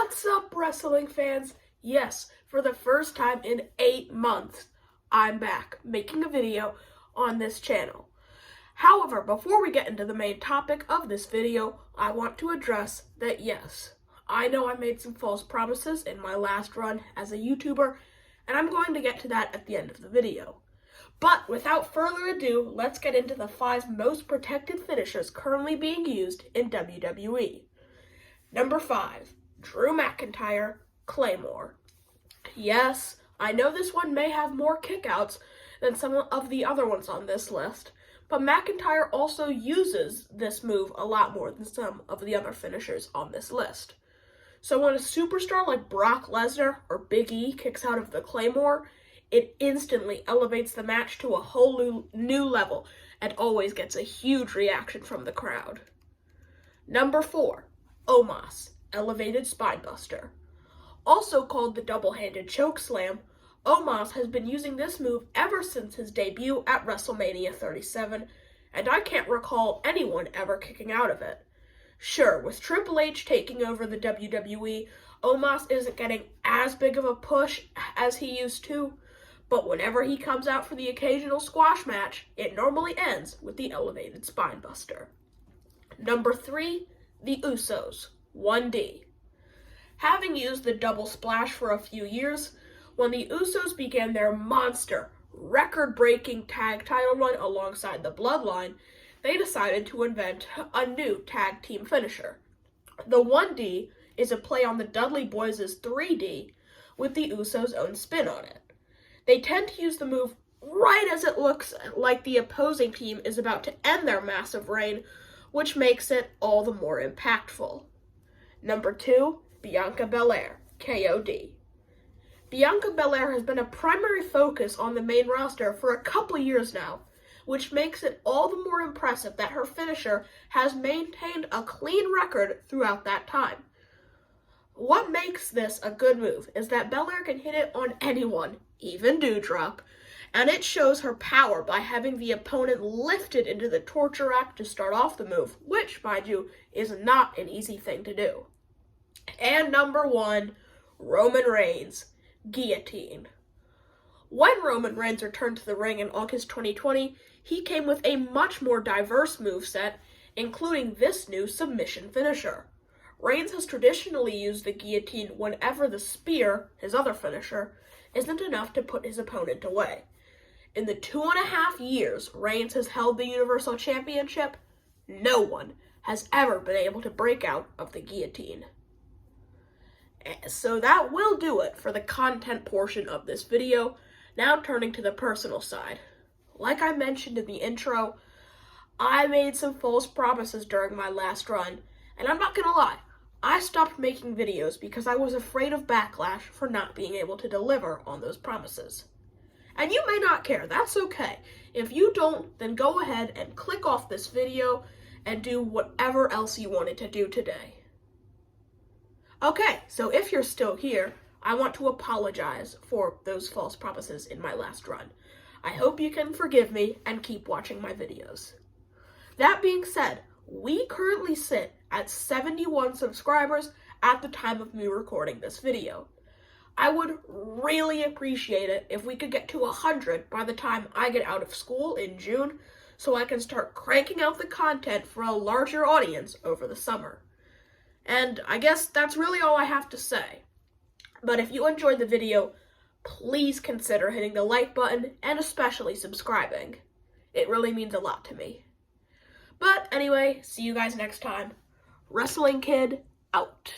What's up, wrestling fans? Yes, for the first time in 8 months, I'm back making a video on this channel. However, before we get into the main topic of this video, I want to address that yes, I know I made some false promises in my last run as a YouTuber, and I'm going to get to that at the end of the video. But without further ado, let's get into the 5 most protected finishers currently being used in WWE. Number 5. Drew McIntyre, Claymore. Yes, I know this one may have more kickouts than some of the other ones on this list, but McIntyre also uses this move a lot more than some of the other finishers on this list. So when a superstar like Brock Lesnar or Big E kicks out of the Claymore, it instantly elevates the match to a whole new level and always gets a huge reaction from the crowd. Number 4. Omos, Elevated Spinebuster. Also called the double-handed chokeslam, Omos has been using this move ever since his debut at WrestleMania 37, and I can't recall anyone ever kicking out of it. Sure, with Triple H taking over the WWE, Omos isn't getting as big of a push as he used to, but whenever he comes out for the occasional squash match, it normally ends with the Elevated Spinebuster. Number 3. The Usos, 1D. Having used the double splash for a few years, when the Usos began their monster, record-breaking tag title run alongside the Bloodline, they decided to invent a new tag team finisher. The 1D is a play on the Dudley Boyz' 3D with the Usos' own spin on it. They tend to use the move right as it looks like the opposing team is about to end their massive reign, which makes it all the more impactful. Number 2, Bianca Belair, KOD. Bianca Belair has been a primary focus on the main roster for a couple years now, which makes it all the more impressive that her finisher has maintained a clean record throughout that time. What makes this a good move is that Belair can hit it on anyone, even Doudrop, and it shows her power by having the opponent lifted into the torture rack to start off the move, which, mind you, is not an easy thing to do. And number 1, Roman Reigns, Guillotine. When Roman Reigns returned to the ring in August 2020, he came with a much more diverse moveset, including this new submission finisher. Reigns has traditionally used the guillotine whenever the spear, his other finisher, isn't enough to put his opponent away. In the 2.5 years Reigns has held the Universal Championship, no one has ever been able to break out of the guillotine. So that will do it for the content portion of this video. Now turning to the personal side. Like I mentioned in the intro, I made some false promises during my last run, and I'm not gonna lie, I stopped making videos because I was afraid of backlash for not being able to deliver on those promises. And you may not care, that's okay. If you don't, then go ahead and click off this video and do whatever else you wanted to do today. Okay, so if you're still here, I want to apologize for those false promises in my last run. I hope you can forgive me and keep watching my videos. That being said, we currently sit at 71 subscribers at the time of me recording this video. I would really appreciate it if we could get to 100 by the time I get out of school in June, so I can start cranking out the content for a larger audience over the summer. And I guess that's really all I have to say. But if you enjoyed the video, please consider hitting the like button and especially subscribing. It really means a lot to me. But anyway, see you guys next time. Wrestling Kid, out.